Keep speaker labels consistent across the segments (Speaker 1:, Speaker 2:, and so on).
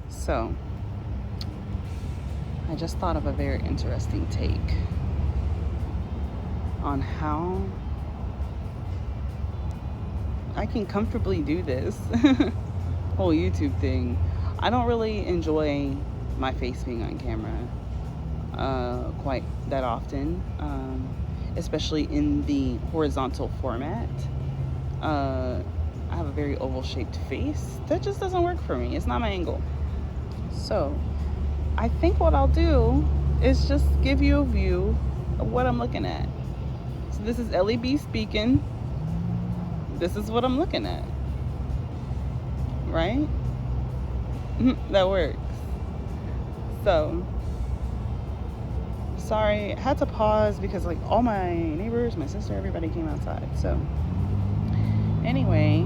Speaker 1: So, I just thought of a very interesting take on how I can comfortably do this whole YouTube thing. I don't really enjoy my face being on camera quite that often, especially in the horizontal format. I have a very oval shaped face. That just doesn't work for me. It's not my angle. So, I think what I'll do is just give you a view of what I'm looking at. So, this is Ellie B speaking. This is what I'm looking at. Right? That works. So, sorry, I had to pause because like all my neighbors, my sister, everybody came outside. So, anyway,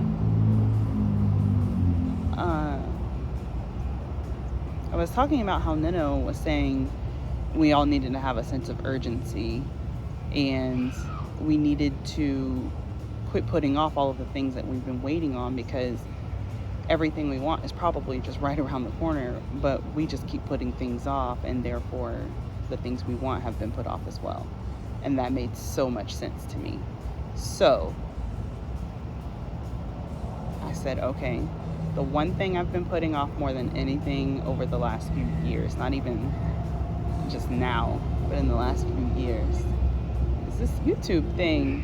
Speaker 1: I was talking about how Nino was saying we all needed to have a sense of urgency and we needed to quit putting off all of the things that we've been waiting on because everything we want is probably just right around the corner, but we just keep putting things off, and therefore the things we want have been put off as well. And that made so much sense to me. So I said, okay, the one thing I've been putting off more than anything over the last few years, not even just now, but in the last few years, is this YouTube thing.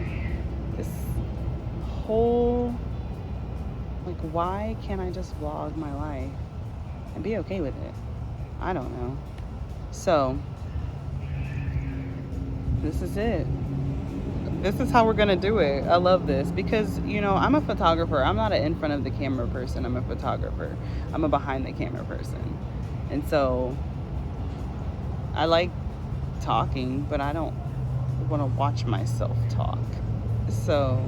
Speaker 1: This whole, like, why can't I just vlog my life and be okay with it? I don't know. So, this is it. This is how we're gonna do it. I love this because, you know, I'm a photographer. I'm not an in front of the camera person. I'm a photographer. I'm a behind the camera person. And so I like talking, but I don't want to watch myself talk. So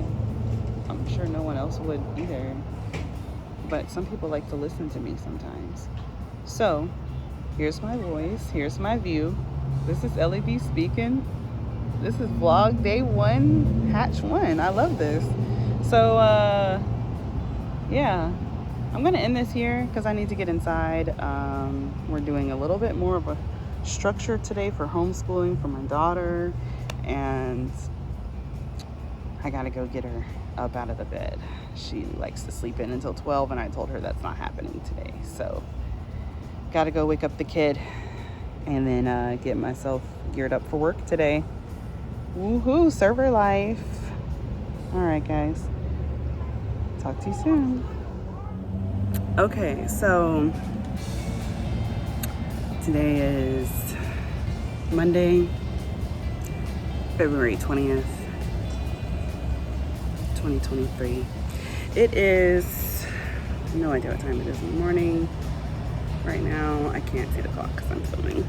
Speaker 1: I'm sure no one else would either. But some people like to listen to me sometimes. So here's my voice. Here's my view. This is Ellie B speaking. This is vlog day 1, hatch 1. I love this. So, yeah. I'm going to end this here because I need to get inside. We're doing a little bit more of a structure today for homeschooling for my daughter. And I got to go get her up out of the bed. She likes to sleep in until 12, and I told her that's not happening today. So, got to go wake up the kid and then get myself geared up for work today. Woohoo, server life. All right, guys. Talk to you soon. Okay, so today is Monday, February 20th, 2023. It is, no idea what time it is in the morning. Right now, I can't see the clock because I'm filming.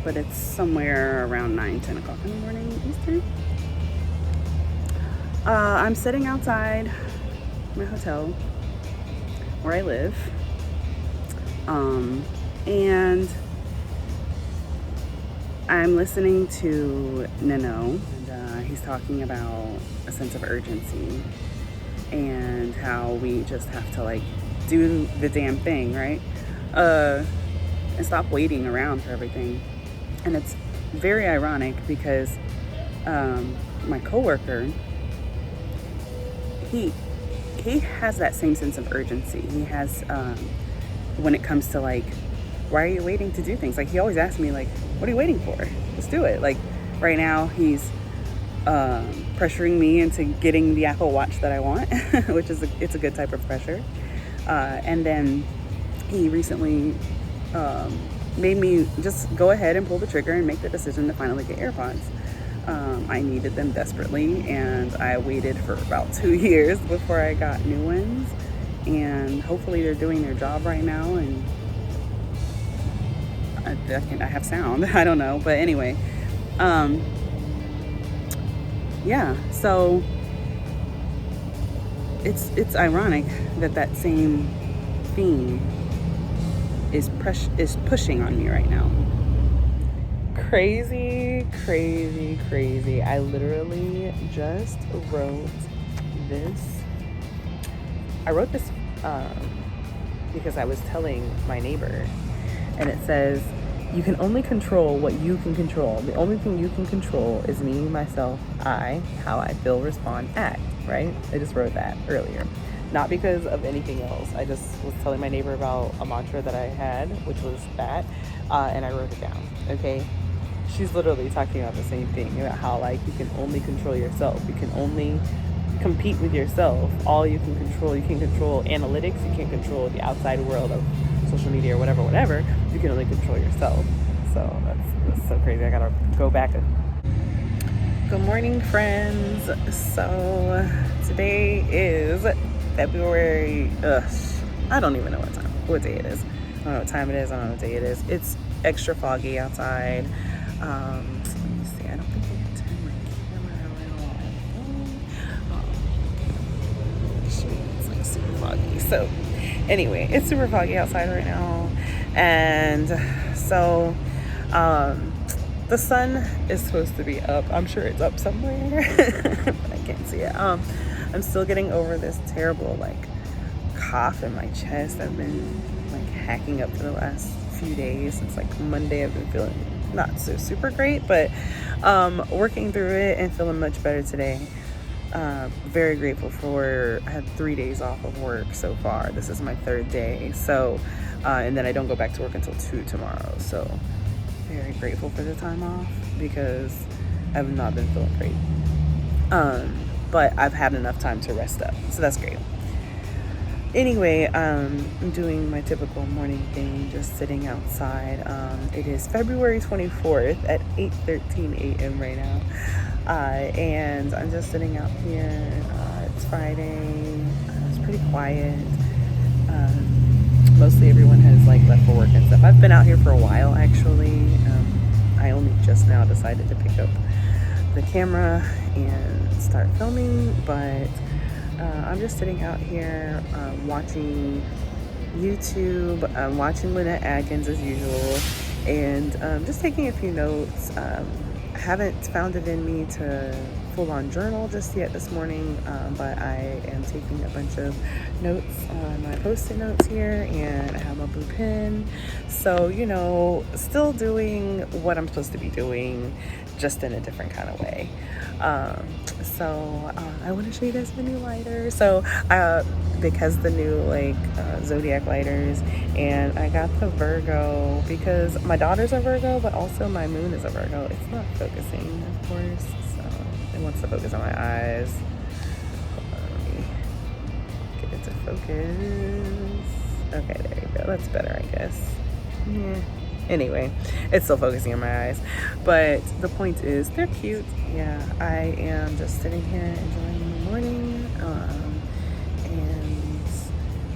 Speaker 1: But it's somewhere around 9-10 o'clock in the morning Eastern. I'm sitting outside my hotel where I live, and I'm listening to Nino, and he's talking about a sense of urgency and how we just have to like do the damn thing, right? And stop waiting around for everything. And it's very ironic because my coworker, he has that same sense of urgency. He has, when it comes to like, why are you waiting to do things? Like, he always asks me like, what are you waiting for? Let's do it. Like, right now he's pressuring me into getting the Apple Watch that I want, which is it's a good type of pressure. And then he recently made me just go ahead and pull the trigger and make the decision to finally get AirPods. I needed them desperately, and I waited for about 2 years before I got new ones, and hopefully they're doing their job right now, and I have sound. I don't know, but anyway, yeah, so it's ironic that same theme is pushing on me right now. Crazy. I literally just wrote this. I wrote this because I was telling my neighbor, and it says, you can only control what you can control. The only thing you can control is me, myself, I, how I feel, respond, act, right? I just wrote that earlier. Not because of anything else. I just was telling my neighbor about a mantra that I had, which was that, and I wrote it down, okay? She's literally talking about the same thing, about how, like, you can only control yourself. You can only compete with yourself. All you can control analytics. You can't control the outside world of social media or whatever. You can only control yourself. So that's so crazy. I gotta go back. Good morning, friends. So today is February. I don't even know what day it is. I don't know what time it is. I don't know what day it is. It's extra foggy outside. Let me see. I don't think I can turn my camera around. It's like super foggy. So anyway, it's super foggy outside right now, and so the sun is supposed to be up. I'm sure it's up somewhere, but I can't see it. I'm still getting over this terrible like cough in my chest. I've been like hacking up for the last few days. Since like Monday, I've been feeling not so super great, but working through it and feeling much better today. Very grateful for, I had 3 days off of work so far. This is my 3rd day. So, and then I don't go back to work until 2 tomorrow. So very grateful for the time off because I've not been feeling great. But I've had enough time to rest up. So that's great. Anyway, I'm doing my typical morning thing, just sitting outside. It is February 24th at 8:13 a.m. right now. And I'm just sitting out here. It's Friday. It's pretty quiet. Mostly everyone has like left for work and stuff. I've been out here for a while actually. I only just now decided to pick up the camera and start filming, but I'm just sitting out here watching YouTube, watching Lynette Atkins as usual, and just taking a few notes. I haven't found it in me to full-on journal just yet this morning, but I am taking a bunch of notes on my post-it notes here, and I have my blue pen. So, you know, still doing what I'm supposed to be doing, just in a different kind of way. So I want to show you guys the new lighters. So because the new like Zodiac lighters, and I got the Virgo because my daughter's a Virgo, but also my moon is a Virgo. It's not focusing, of course, so it wants to focus on my eyes. Hold on, let me get it to focus. Okay, there you go. That's better, I guess. Yeah. Anyway, it's still focusing on my eyes, but the point is they're cute. Yeah, I am just sitting here enjoying the morning, and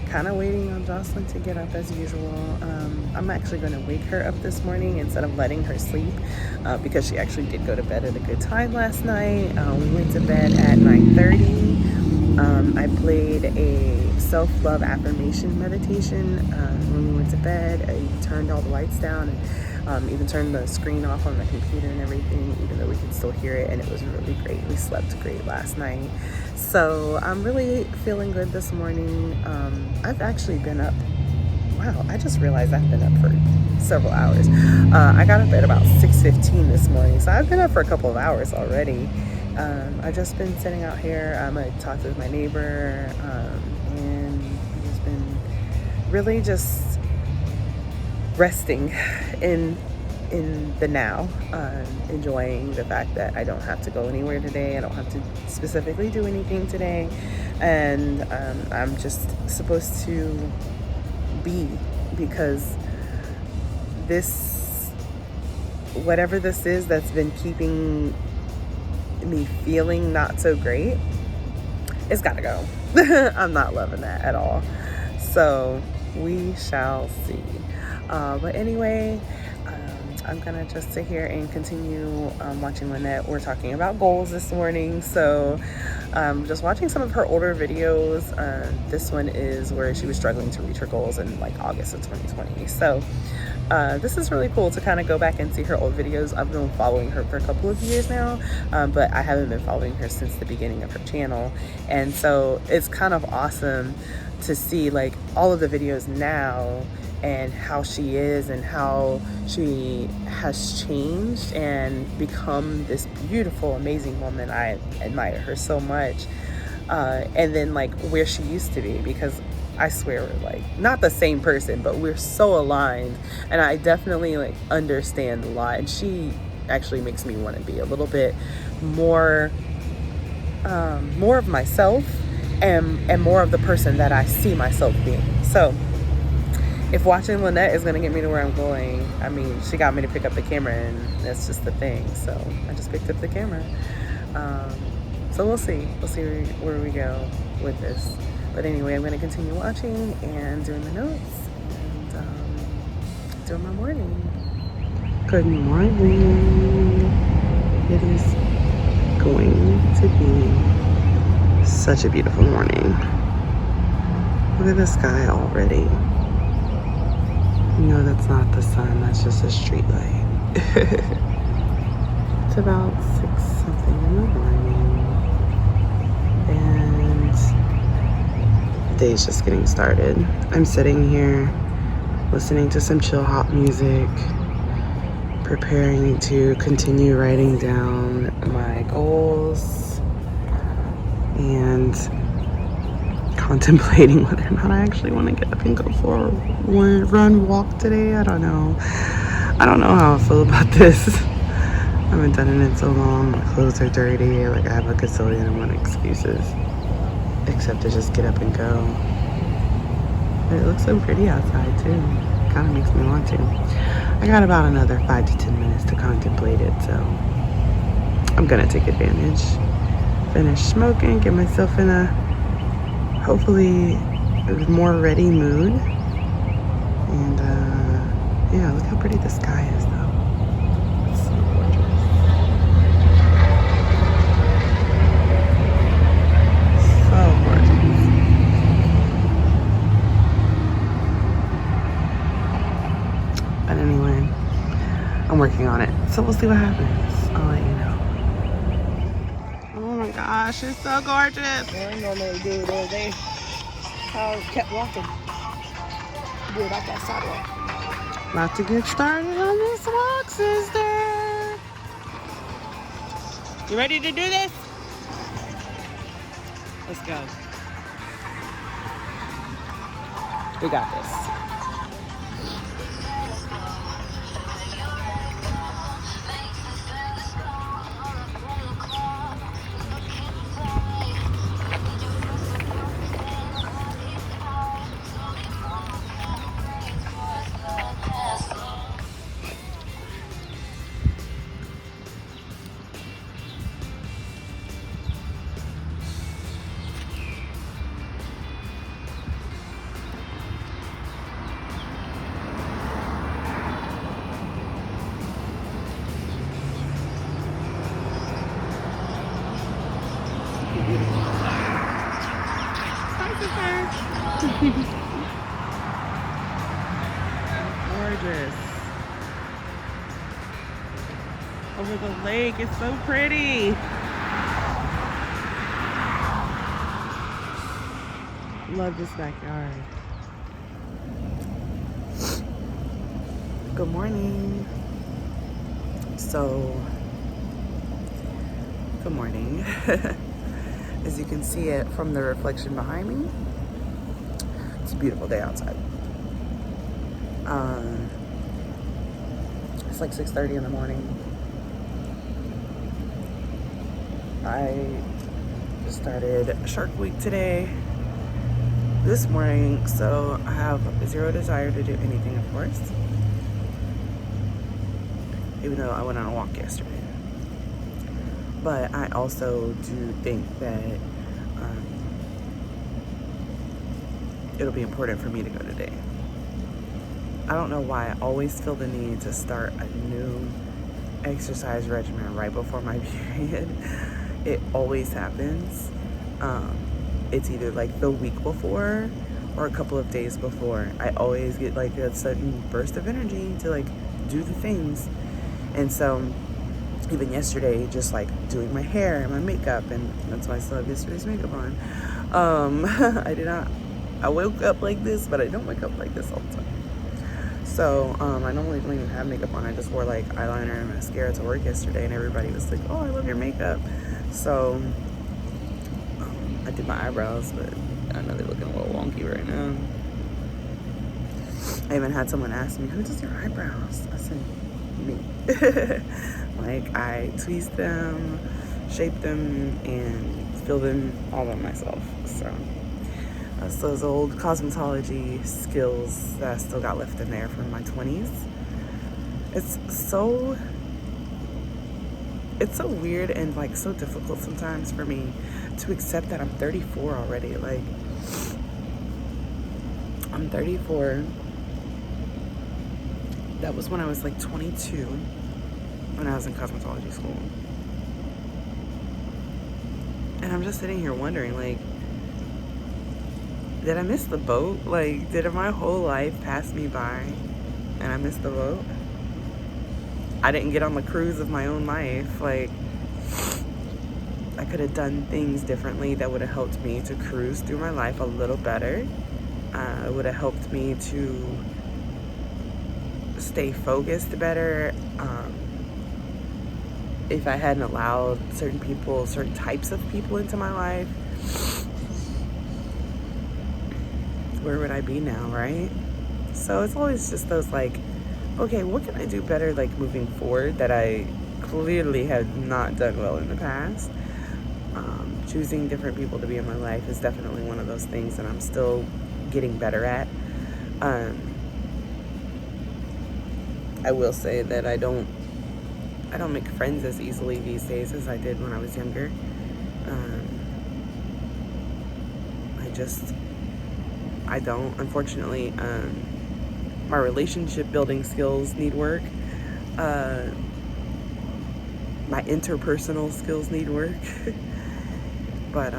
Speaker 1: kind of waiting on Jocelyn to get up as usual. I'm actually going to wake her up this morning instead of letting her sleep, because she actually did go to bed at a good time last night. We went to bed at 9:30. I played a self-love affirmation meditation when we went to bed. I turned all the lights down and even turned the screen off on the computer and everything, even though we could still hear it, and it was really great. We slept great last night. So I'm really feeling good this morning. I've actually been up. Wow, I just realized I've been up for several hours. I got up at about 6:15 this morning, so I've been up for a couple of hours already. I've just been sitting out here. I talked with my neighbor, and I've just been really just resting in the now, enjoying the fact that I don't have to go anywhere today. I don't have to specifically do anything today, and I'm just supposed to be, because this, whatever this is that's been keeping me feeling not so great, it's gotta go. I'm not loving that at all, so we shall see. But anyway, I'm gonna just sit here and continue watching Lynette. We're talking about goals this morning, so just watching some of her older videos. This one is where she was struggling to reach her goals in like August of 2020. So this is really cool to kind of go back and see her old videos. I've been following her for a couple of years now, but I haven't been following her since the beginning of her channel, and so it's kind of awesome to see like all of the videos now and how she is and how she has changed and become this beautiful, amazing woman. I admire her so much. And then like where she used to be, because I swear we're like not the same person, but we're so aligned, and I definitely like understand a lot. And she actually makes me want to be a little bit more of myself and more of the person that I see myself being. So if watching Lynette is going to get me to where I'm going, I mean, she got me to pick up the camera, and that's just the thing. So I just picked up the camera. So we'll see where we go with this. But anyway, I'm going to continue watching and doing the notes and doing my morning. Good morning. It is going to be such a beautiful morning. Look at the sky already. No, that's not the sun, that's just a street light. It's about 6 something in the morning, and the day's just getting started. I'm sitting here listening to some chill hop music, preparing to continue writing down my goals and contemplating whether or not I actually want to get up and go for a walk today. I don't know how I feel about this. I haven't done it in so long. My clothes are dirty. Like, I have a gazillion and one excuses except to just get up and go. But it looks so pretty outside too. Kind of makes me want to. I got about another 5 to 10 minutes to contemplate it, so I'm gonna take advantage. Finish smoking, get myself in a hopefully more ready mood. And yeah, look how pretty the sky is though. It's so gorgeous. So gorgeous. But anyway, I'm working on it. So we'll see what happens. I'll let you know. Oh my gosh, it's so gorgeous.
Speaker 2: I normally do it all day. I kept walking. Do it off that sidewalk.
Speaker 1: About to get started on this walk, sister. You ready to do this? Let's go. We got this. Gorgeous. Over the lake, it's so pretty. Love this backyard. Good morning. So, good morning. As you can see it from the reflection behind me, it's a beautiful day outside. It's like 6:30 in the morning. I just started Shark Week this morning, so I have zero desire to do anything, of course. Even though I went on a walk yesterday. But I also do think that it'll be important for me to go today. I don't know why I always feel the need to start a new exercise regimen right before my period. It always happens. It's either like the week before or a couple of days before. I always get like a sudden burst of energy to like do the things. And so even yesterday, just like doing my hair and my makeup, and that's why I still have yesterday's makeup on. I did not I woke up like this, but I don't wake up like this all the time. So I normally don't even have makeup on. I just wore like eyeliner and mascara to work yesterday, and everybody was like, oh, I love your makeup. So I did my eyebrows, but I know they're looking a little wonky right now. I even had someone ask me, who does your eyebrows? I said, me. Like, I tweeze them, shape them, and fill them all by myself. So that's those old cosmetology skills that I still got left in there from my 20s. It's so weird and like so difficult sometimes for me to accept that I'm 34 already. Like, I'm 34. That was when I was like 22, when I was in cosmetology school. And I'm just sitting here wondering, like, did I miss the boat? Like, did my whole life pass me by and I missed the boat? I didn't get on the cruise of my own life. Like, I could have done things differently that would have helped me to cruise through my life a little better. It would have helped me to stay focused better. If I hadn't allowed certain people, certain types of people into my life, where would I be now, right? So it's always just those like, okay, what can I do better, like, moving forward that I clearly have not done well in the past? Choosing different people to be in my life is definitely one of those things that I'm still getting better at. I will say that I don't make friends as easily these days as I did when I was younger. I don't. Unfortunately, my relationship building skills need work. My interpersonal skills need work. But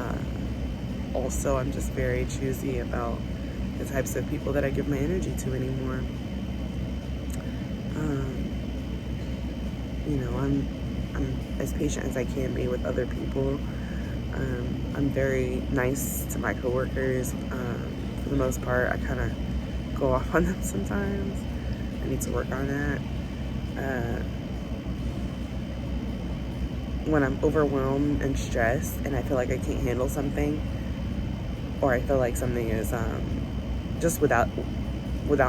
Speaker 1: also, I'm just very choosy about the types of people that I give my energy to anymore. You know, I'm as patient as I can be with other people. I'm very nice to my coworkers. For the most part, I kind of go off on them sometimes. I need to work on that. When I'm overwhelmed and stressed and I feel like I can't handle something, or I feel like something is just without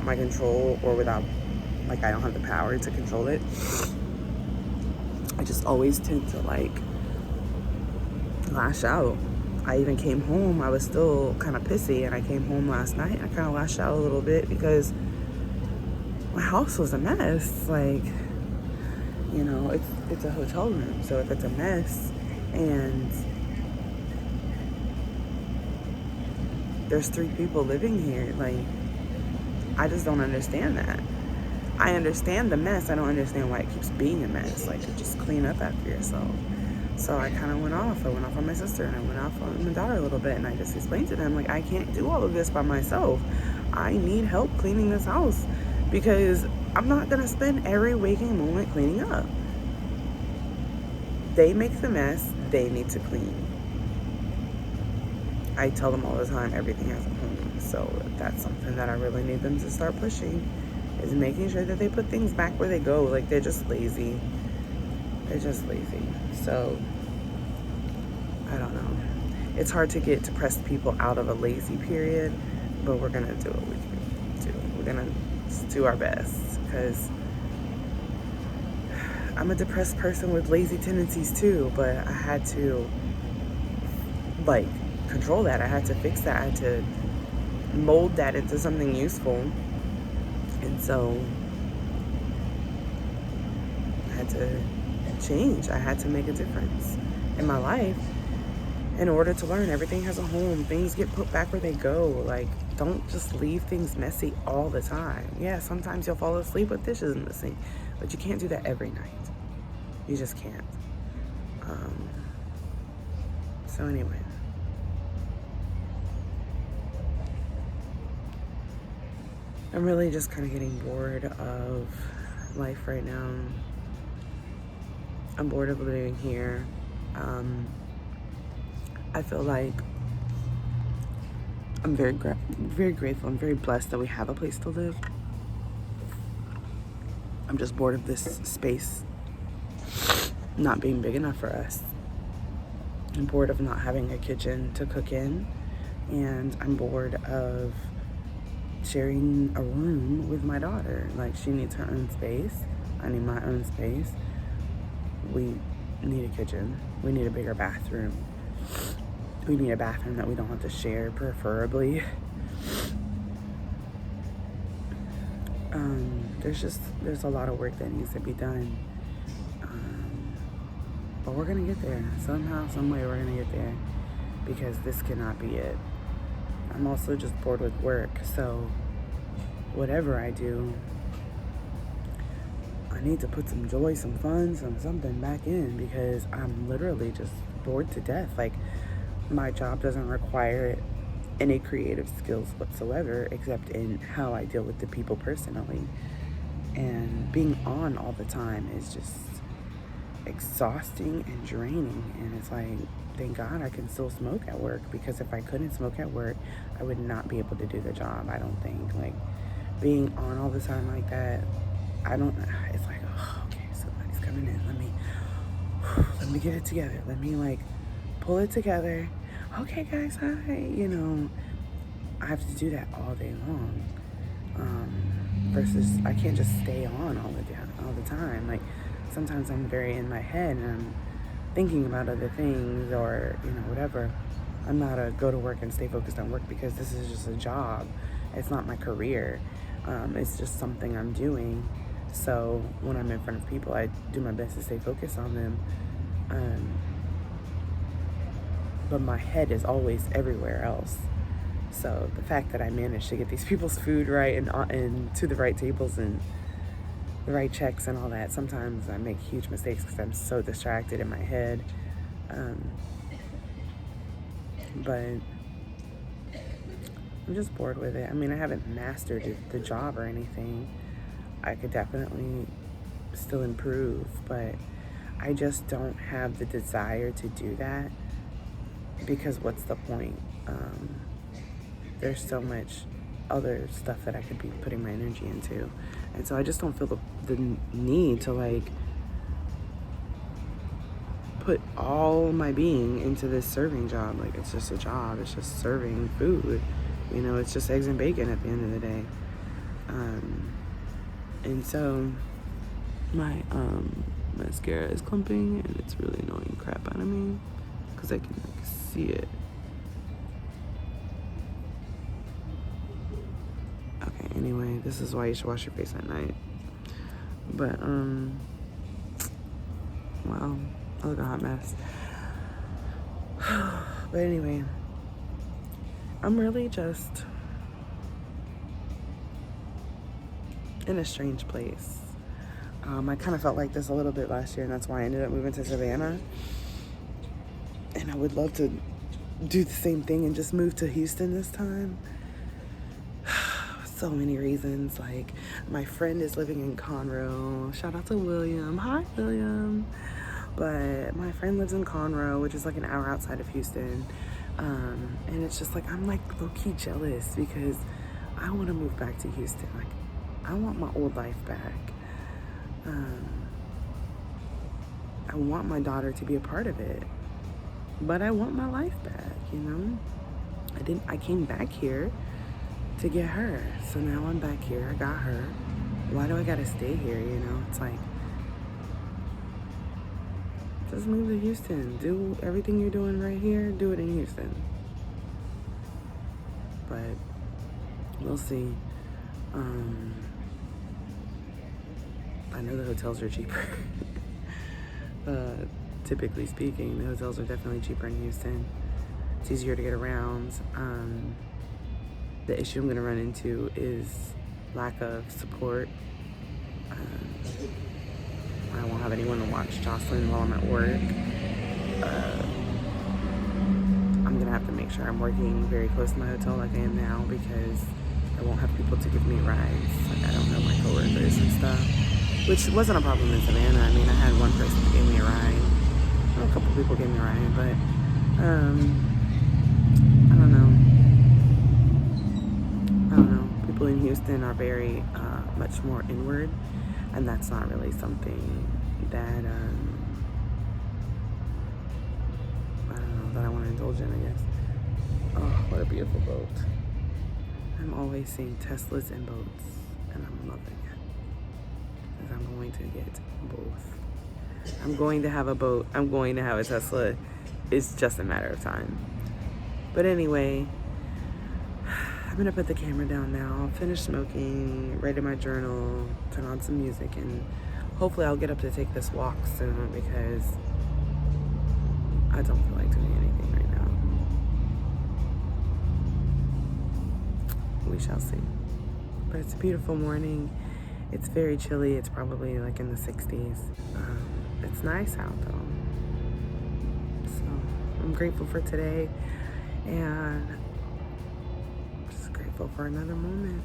Speaker 1: my control, or without, like, I don't have the power to control it, I just always tend to like lash out. I even came home, I was still kind of pissy, and I came home last night and I kind of lashed out a little bit because my house was a mess. Like, you know, it's a hotel room, so if it's a mess and there's 3 people living here, like, I just don't understand that. I understand the mess. I don't understand why it keeps being a mess. Like, just clean up after yourself. So I kind of went off. I went off on my sister and I went off on my daughter a little bit, and I just explained to them, like, I can't do all of this by myself. I need help cleaning this house because I'm not going to spend every waking moment cleaning up. They make the mess. They need to clean. I tell them all the time, everything has a home. So that's something that I really need them to start pushing, is making sure that they put things back where they go. Like, they're just lazy. They're just lazy. So, I don't know. It's hard to get depressed people out of a lazy period, but we're going to do what we can do. We're going to do our best, because I'm a depressed person with lazy tendencies too, but I had to, like, control that. I had to fix that. I had to mold that into something useful. And so I had to change. I had to make a difference in my life in order to learn. Everything has a home. Things get put back where they go. Like, don't just leave things messy all the time. Yeah, sometimes you'll fall asleep with dishes in the sink, but you can't do that every night. You just can't. So anyway. I'm really just kind of getting bored of life right now. I'm bored of living here. I feel like I'm very very grateful. I'm very blessed that we have a place to live. I'm just bored of this space not being big enough for us. I'm bored of not having a kitchen to cook in, and I'm bored of sharing a room with my daughter. Like, she needs her own space. I need my own space. We need a kitchen. We need a bigger bathroom. We need a bathroom that we don't have to share, preferably. There's a lot of work that needs to be done. But we're gonna get there. Somehow, some way, we're gonna get there. Because this cannot be it. I'm also just bored with work. So whatever I do, I need to put some joy, some fun, something back in, because I'm literally just bored to death. Like, my job doesn't require any creative skills whatsoever, except in how I deal with the people personally. And being on all the time is just exhausting and draining. And it's like, thank God I can still smoke at work, because if I couldn't smoke at work, I would not be able to do the job, I don't think. Like, being on all the time like that, it's like, oh, okay, somebody's coming in. Let me get it together. Let me, like, pull it together. Okay, guys, hi. You know, I have to do that all day long. Versus I can't just stay on all the time. Like, sometimes I'm very in my head and I'm thinking about other things, or, you know, whatever. I'm not a go to work and stay focused on work, because this is just a job. It's not my career. It's just something I'm doing. So when I'm in front of people, I do my best to stay focused on them. But my head is always everywhere else. So the fact that I managed to get these people's food right and to the right tables and the right checks and all that, sometimes I make huge mistakes because I'm so distracted in my head. But I'm just bored with it. I mean, I haven't mastered the job or anything. I could definitely still improve, but I just don't have the desire to do that, because what's the point? There's so much other stuff that I could be putting my energy into. And so I just don't feel the need to, like, put all my being into this serving job. Like, it's just a job. It's just serving food. You know, it's just eggs and bacon at the end of the day. And so my mascara is clumping, and it's really annoying crap out of me because I can, like, see it. Okay, anyway, this is why you should wash your face at night. But, wow, I look a hot mess. But anyway, I'm really just in a strange place. I kind of felt like this a little bit last year, and that's why I ended up moving to Savannah. And I would love to do the same thing and just move to Houston this time. So many reasons. Like, my friend is living in Conroe. Shout out to William. Hi, William. But my friend lives in Conroe, which is like an hour outside of Houston. And it's just like, I'm like low-key jealous because I want to move back to Houston. Like, I want my old life back. I want my daughter to be a part of it, but I want my life back, you know? I came back here to get her, so now I'm back here. I got her. Why do I gotta stay here, you know? It's like, just move to Houston. Do everything you're doing right here, do it in Houston. But we'll see. I know the hotels are cheaper. Typically speaking, the hotels are definitely cheaper in Houston. It's easier to get around. The issue I'm gonna run into is lack of support. I won't have anyone to watch Jocelyn while I'm at work. I'm gonna have to make sure I'm working very close to my hotel like I am now, because I won't have people to give me rides. Like, I don't know my coworkers and stuff, which wasn't a problem in Savannah. I mean, I had one person that gave me a ride. Well, a couple people gave me a ride, but I don't know. often are very much more inward, and that's not really something that I don't know, that I want to indulge in, I guess. Oh, what a beautiful boat. I'm always seeing Teslas and boats, and I'm loving it. Because I'm going to get both. I'm going to have a boat. I'm going to have a Tesla. It's just a matter of time. But anyway, I'm going to put the camera down now, finish smoking, write in my journal, turn on some music, and hopefully I'll get up to take this walk soon because I don't feel like doing anything right now. We shall see. But it's a beautiful morning. It's very chilly. It's probably like in the 60s. It's nice out though. So I'm grateful for today and just grateful for another moment.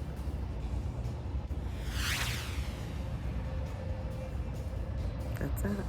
Speaker 1: That's it.